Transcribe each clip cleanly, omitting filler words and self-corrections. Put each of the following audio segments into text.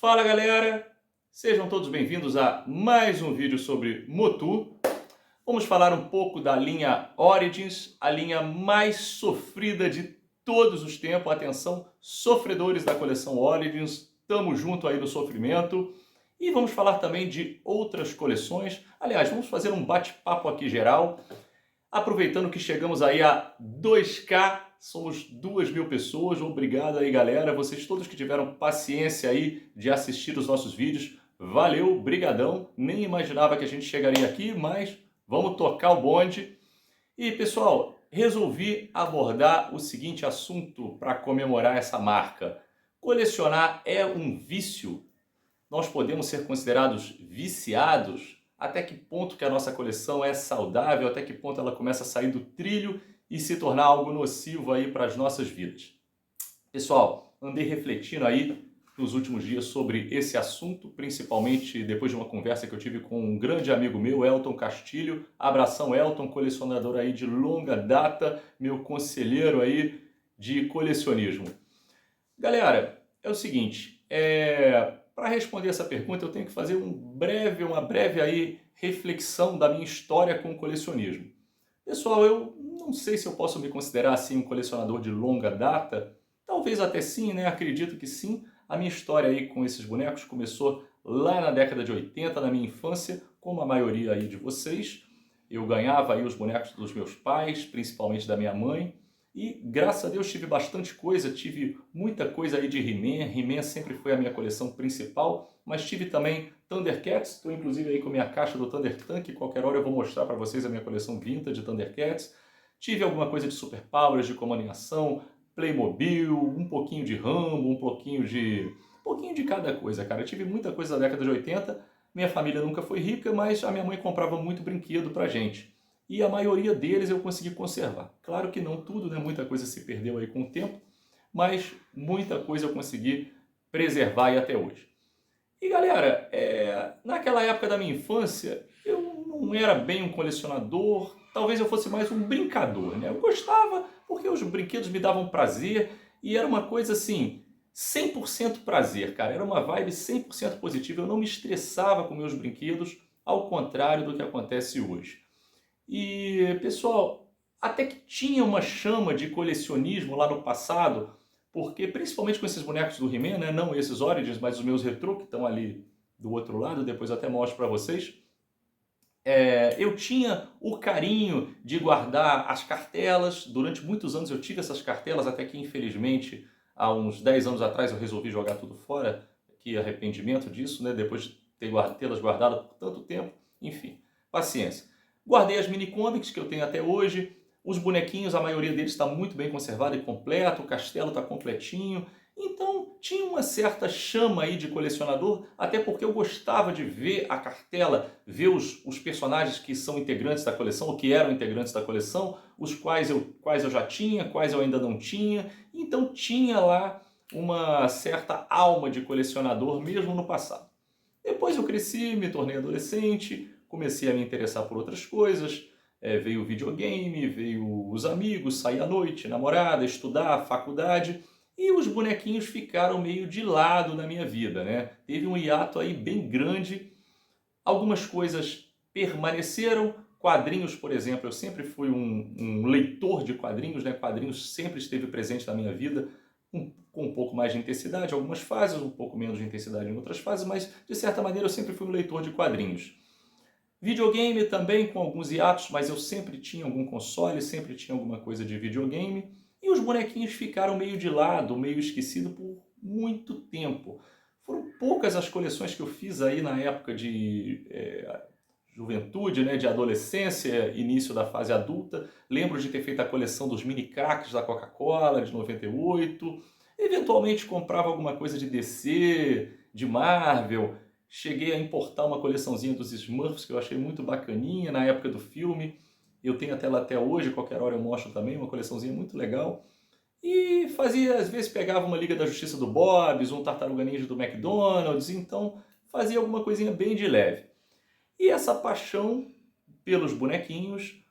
Fala galera, sejam todos bem-vindos a mais um vídeo sobre Motu. Vamos falar um pouco da linha Origins, a linha mais sofrida de todos os tempos. Atenção, sofredores da coleção Origins, tamo junto aí no sofrimento. E vamos falar também de outras coleções. Aliás, vamos fazer um bate-papo aqui geral, aproveitando que chegamos aí a 2K, somos 2.000 pessoas, obrigado aí galera, vocês todos que tiveram paciência aí de assistir os nossos vídeos, valeu, brigadão, nem imaginava que a gente chegaria aqui, mas vamos tocar o bonde. E pessoal, resolvi abordar o seguinte assunto para comemorar essa marca. Colecionar é um vício? Nós podemos ser considerados viciados? Até que ponto que a nossa coleção é saudável? Até que ponto ela começa a sair do trilho e se tornar algo nocivo aí para as nossas vidas? Pessoal, andei refletindo aí nos últimos dias sobre esse assunto, principalmente depois de uma conversa que eu tive com um grande amigo meu, Elton Castilho. Abração Elton, colecionador aí de longa data, meu conselheiro aí de colecionismo. Galera, é o seguinte, para responder essa pergunta eu tenho que fazer uma breve aí reflexão da minha história com o colecionismo. Pessoal, eu não sei se eu posso me considerar assim um colecionador de longa data, talvez até sim, né? Acredito que sim. A minha história aí com esses bonecos começou lá na década de 80, na minha infância, como a maioria aí de vocês. Eu ganhava aí os bonecos dos meus pais, principalmente da minha mãe. E graças a Deus tive bastante coisa, tive muita coisa aí de He-Man. He-Man sempre foi a minha coleção principal, mas tive também Thundercats, estou inclusive aí com a minha caixa do Thunder Tank, qualquer hora eu vou mostrar para vocês a minha coleção vintage de Thundercats. Tive alguma coisa de Super Powers, de Comando em Ação, Playmobil, um pouquinho de Rambo, um pouquinho de cada coisa, cara. Eu tive muita coisa da década de 80, minha família nunca foi rica, mas a minha mãe comprava muito brinquedo pra gente. E a maioria deles eu consegui conservar. Claro que não tudo, né? Muita coisa se perdeu aí com o tempo, mas muita coisa eu consegui preservar aí até hoje. E galera, naquela época da minha infância, eu não era bem um colecionador, talvez eu fosse mais um brincador, né? Eu gostava porque os brinquedos me davam prazer e era uma coisa assim, 100% prazer, cara. Era uma vibe 100% positiva, eu não me estressava com meus brinquedos, ao contrário do que acontece hoje. E, pessoal, até que tinha uma chama de colecionismo lá no passado, porque principalmente com esses bonecos do He-Man, né? Não esses Origins, mas os meus retrô que estão ali do outro lado, depois eu até mostro para vocês. Eu tinha o carinho de guardar as cartelas, durante muitos anos eu tive essas cartelas, até que infelizmente há uns 10 anos atrás eu resolvi jogar tudo fora, que arrependimento disso, né? Depois de tê-las guardado por tanto tempo, enfim, paciência. Guardei as mini comics que eu tenho até hoje, os bonequinhos, a maioria deles está muito bem conservado e completo, o castelo está completinho. Então tinha uma certa chama aí de colecionador, até porque eu gostava de ver a cartela, ver os personagens que são integrantes da coleção, ou que eram integrantes da coleção, os quais eu já tinha, quais eu ainda não tinha. Então tinha lá uma certa alma de colecionador mesmo no passado. Depois eu cresci, me tornei adolescente, comecei a me interessar por outras coisas, veio o videogame, veio os amigos, sair à noite, namorada, estudar, faculdade, e os bonequinhos ficaram meio de lado na minha vida, né? Teve um hiato aí bem grande, algumas coisas permaneceram, quadrinhos, por exemplo, eu sempre fui um leitor de quadrinhos, né? Quadrinhos sempre esteve presente na minha vida, com um pouco mais de intensidade em algumas fases, um pouco menos de intensidade em outras fases, mas de certa maneira eu sempre fui um leitor de quadrinhos. Videogame também com alguns hiatos, mas eu sempre tinha algum console, sempre tinha alguma coisa de videogame. E os bonequinhos ficaram meio de lado, meio esquecido por muito tempo. Foram poucas as coleções que eu fiz aí na época de juventude, né, de adolescência, início da fase adulta. Lembro de ter feito a coleção dos mini craques da Coca-Cola, de 98. Eventualmente comprava alguma coisa de DC, de Marvel. Cheguei a importar uma coleçãozinha dos Smurfs que eu achei muito bacaninha na época do filme. Eu tenho até ela até hoje, qualquer hora eu mostro também, uma coleçãozinha muito legal. E fazia, às vezes pegava uma Liga da Justiça do Bob's, um Tartaruga Ninja do McDonald's, então fazia alguma coisinha bem de leve. E essa paixão pelos bonequinhos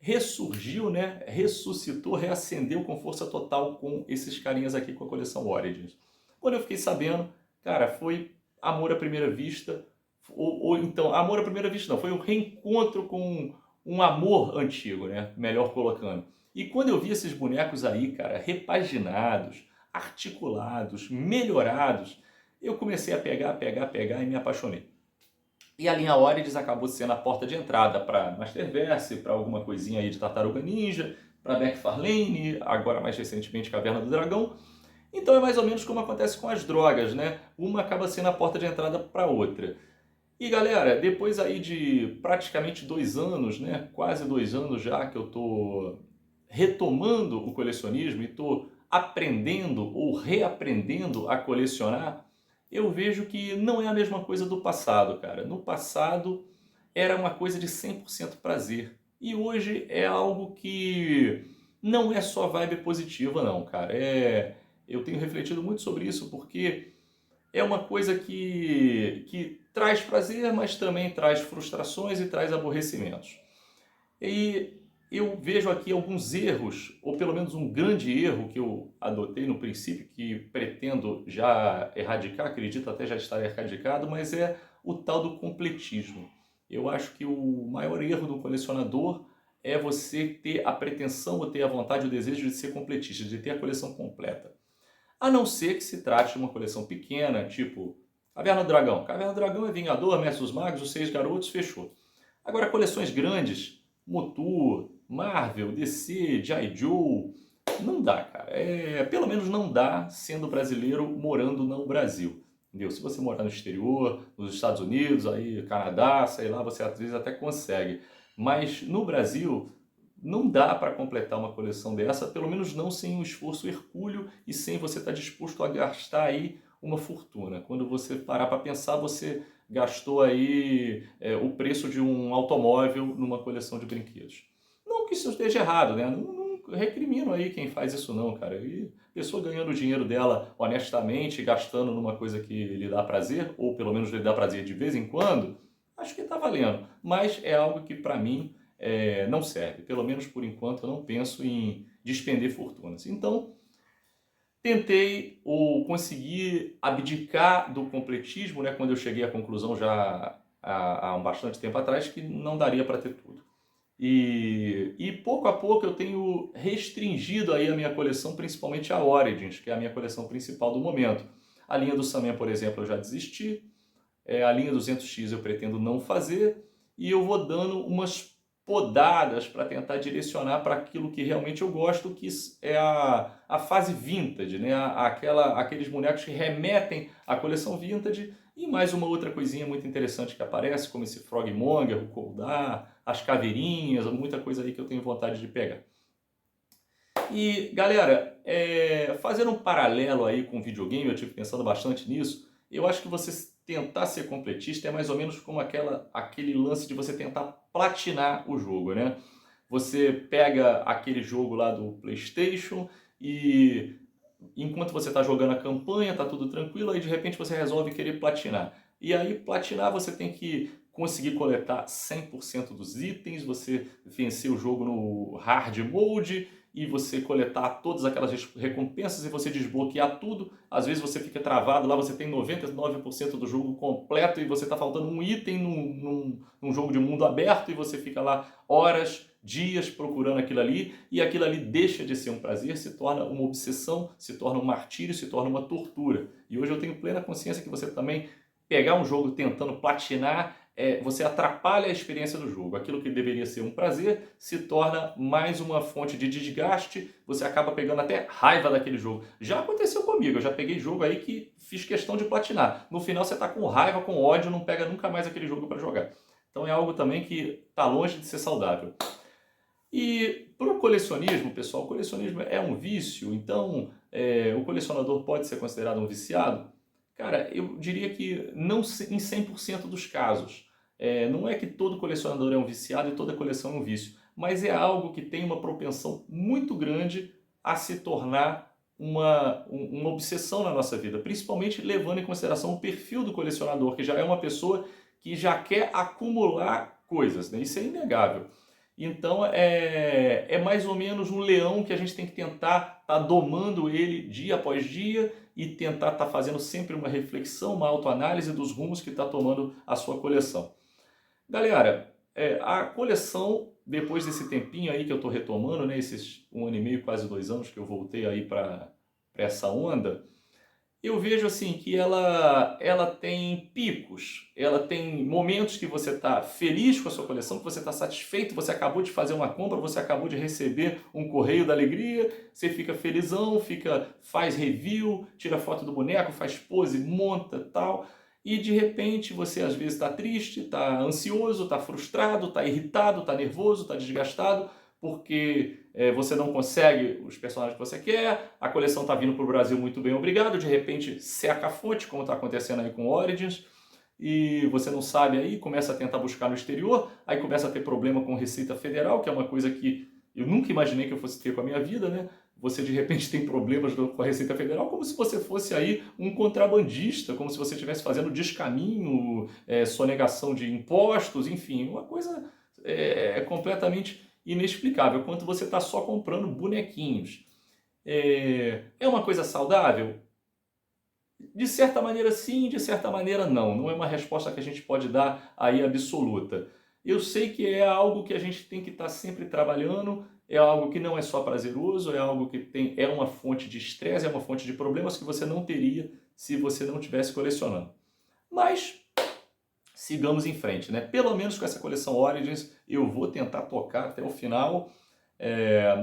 ressurgiu, né? Ressuscitou, reacendeu com força total com esses carinhas aqui com a coleção Origins. Quando eu fiquei sabendo, Cara, foi amor à primeira vista, ou então, amor à primeira vista não, foi um reencontro com um amor antigo, né? Melhor colocando. E quando eu vi esses bonecos aí, cara, repaginados, articulados, melhorados, eu comecei a pegar e me apaixonei. E a linha Origins acabou sendo a porta de entrada para Masterverse, para alguma coisinha aí de Tartaruga Ninja, para McFarlane, agora mais recentemente Caverna do Dragão. Então é mais ou menos como acontece com as drogas, né? Uma acaba sendo a porta de entrada para outra. E galera, depois aí de praticamente 2 anos, né? Quase 2 anos já que eu tô retomando o colecionismo e tô aprendendo ou reaprendendo a colecionar, eu vejo que não é a mesma coisa do passado, cara. No passado era uma coisa de 100% prazer. E hoje é algo que não é só vibe positiva, não, cara. Eu tenho refletido muito sobre isso porque é uma coisa que traz prazer, mas também traz frustrações e traz aborrecimentos. E eu vejo aqui alguns erros, ou pelo menos um grande erro que eu adotei no princípio, que pretendo já erradicar, acredito até já estar erradicado, mas é o tal do completismo. Eu acho que o maior erro do colecionador é você ter a pretensão ou ter a vontade, o desejo de ser completista, de ter a coleção completa. A não ser que se trate de uma coleção pequena, tipo Caverna do Dragão. Caverna do Dragão é Vingador, Mestre dos Magos, Os Seis Garotos, fechou. Agora, coleções grandes, Motu, Marvel, DC, G.I. Joe, não dá, cara. Pelo menos não dá sendo brasileiro morando no Brasil. Entendeu? Se você morar no exterior, nos Estados Unidos, aí Canadá, sei lá, você às vezes até consegue. Mas no Brasil, não dá para completar uma coleção dessa, pelo menos não sem um esforço hercúleo e sem você estar disposto a gastar aí uma fortuna. Quando você parar para pensar, você gastou aí o preço de um automóvel numa coleção de brinquedos. Não que isso esteja errado, né? Não recrimino aí quem faz isso não, cara. E pessoa ganhando o dinheiro dela honestamente, gastando numa coisa que lhe dá prazer, ou pelo menos lhe dá prazer de vez em quando, acho que está valendo. Mas é algo que para mim não serve. Pelo menos por enquanto eu não penso em despender fortunas. Então, tentei ou consegui abdicar do completismo, né, quando eu cheguei à conclusão já há um bastante tempo atrás que não daria para ter tudo. E pouco a pouco eu tenho restringido aí a minha coleção, principalmente a Origins, que é a minha coleção principal do momento. A linha do Saman, por exemplo, eu já desisti. A linha 200X eu pretendo não fazer. E eu vou dando umas podadas para tentar direcionar para aquilo que realmente eu gosto, que é a fase vintage, né? Aqueles bonecos que remetem à coleção vintage e mais uma outra coisinha muito interessante que aparece, como esse Frogmonger, o Koldar, as caveirinhas, muita coisa aí que eu tenho vontade de pegar. E galera, fazendo um paralelo aí com o videogame, eu tive pensando bastante nisso, eu acho que você tentar ser completista é mais ou menos como aquele lance de você tentar platinar o jogo, né? Você pega aquele jogo lá do PlayStation e enquanto você está jogando a campanha, tá tudo tranquilo, aí de repente você resolve querer platinar. E aí platinar você tem que conseguir coletar 100% dos itens, você vencer o jogo no hard mode e você coletar todas aquelas recompensas e você desbloquear tudo. Às vezes você fica travado, lá você tem 99% do jogo completo e você está faltando um item num jogo de mundo aberto e você fica lá horas, dias procurando aquilo ali e aquilo ali deixa de ser um prazer, se torna uma obsessão, se torna um martírio, se torna uma tortura. E hoje eu tenho plena consciência que você também pegar um jogo tentando platinar, você atrapalha a experiência do jogo. Aquilo que deveria ser um prazer se torna mais uma fonte de desgaste, você acaba pegando até raiva daquele jogo. Já aconteceu comigo, eu já peguei jogo aí que fiz questão de platinar. No final você está com raiva, com ódio, não pega nunca mais aquele jogo para jogar. Então é algo também que está longe de ser saudável. E para o colecionismo, pessoal, o colecionismo é um vício, então o colecionador pode ser considerado um viciado? Cara, eu diria que não em 100% dos casos. Não é que todo colecionador é um viciado e toda coleção é um vício, mas é algo que tem uma propensão muito grande a se tornar uma obsessão na nossa vida, principalmente levando em consideração o perfil do colecionador, que já é uma pessoa que já quer acumular coisas, né? Isso é inegável. Então é mais ou menos um leão que a gente tem que tentar estar domando ele dia após dia e tentar estar fazendo sempre uma reflexão, uma autoanálise dos rumos que está tomando a sua coleção. Galera, a coleção, depois desse tempinho aí que eu estou retomando, né, esses 1 ano e meio, quase 2 anos que eu voltei aí para essa onda, eu vejo assim que ela tem picos, ela tem momentos que você está feliz com a sua coleção, que você está satisfeito, você acabou de fazer uma compra, você acabou de receber um correio da alegria, você fica felizão, faz review, tira foto do boneco, faz pose, monta tal, e de repente você às vezes está triste, está ansioso, está frustrado, está irritado, está nervoso, está desgastado, porque você não consegue os personagens que você quer, a coleção está vindo para o Brasil muito bem, obrigado, de repente seca a fonte, como está acontecendo aí com Origins, e você não sabe aí, começa a tentar buscar no exterior, aí começa a ter problema com Receita Federal, que é uma coisa que eu nunca imaginei que eu fosse ter com a minha vida, né? Você de repente tem problemas com a Receita Federal, como se você fosse aí um contrabandista, como se você estivesse fazendo descaminho, sonegação de impostos, enfim, uma coisa completamente inexplicável, quanto você está só comprando bonequinhos. É uma coisa saudável? De certa maneira sim, de certa maneira não. Não é uma resposta que a gente pode dar aí absoluta. Eu sei que é algo que a gente tem que estar sempre trabalhando, é algo que não é só prazeroso, é algo que é uma fonte de estresse, é uma fonte de problemas que você não teria se você não estivesse colecionando. Mas sigamos em frente, né? Pelo menos com essa coleção Origins eu vou tentar tocar até o final.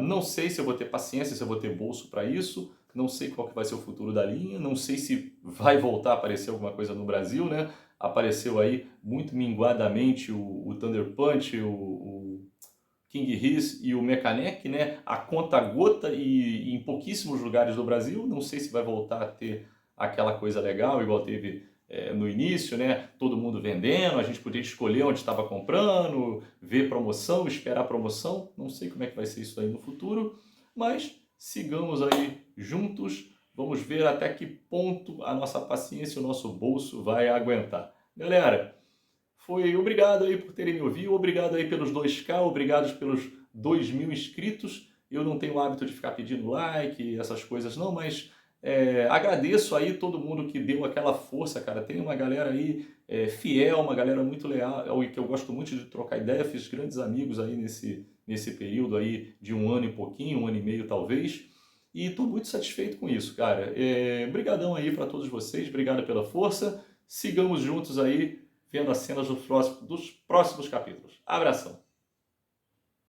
Não sei se eu vou ter paciência, se eu vou ter bolso para isso, não sei qual que vai ser o futuro da linha, não sei se vai voltar a aparecer alguma coisa no Brasil, né? Apareceu aí muito minguadamente o Thunder Punch, o King Hiss e o Mekaneck, né? A conta-gota e em pouquíssimos lugares do Brasil, não sei se vai voltar a ter aquela coisa legal, igual teve no início, né? Todo mundo vendendo, a gente podia escolher onde estava comprando, ver promoção, esperar promoção. Não sei como é que vai ser isso aí no futuro, mas sigamos aí juntos. Vamos ver até que ponto a nossa paciência e o nosso bolso vai aguentar. Galera, obrigado aí por terem me ouvido, obrigado aí pelos 2K, obrigado pelos 2.000 inscritos. Eu não tenho o hábito de ficar pedindo like, essas coisas não, mas agradeço aí todo mundo que deu aquela força, cara. Tem uma galera aí fiel, uma galera muito leal e que eu gosto muito de trocar ideia. Fiz grandes amigos aí nesse período aí de 1 ano e pouquinho, 1 ano e meio talvez. E estou muito satisfeito com isso, cara. Brigadão aí para todos vocês, obrigado pela força. Sigamos juntos aí, vendo as cenas dos próximos capítulos. Abração!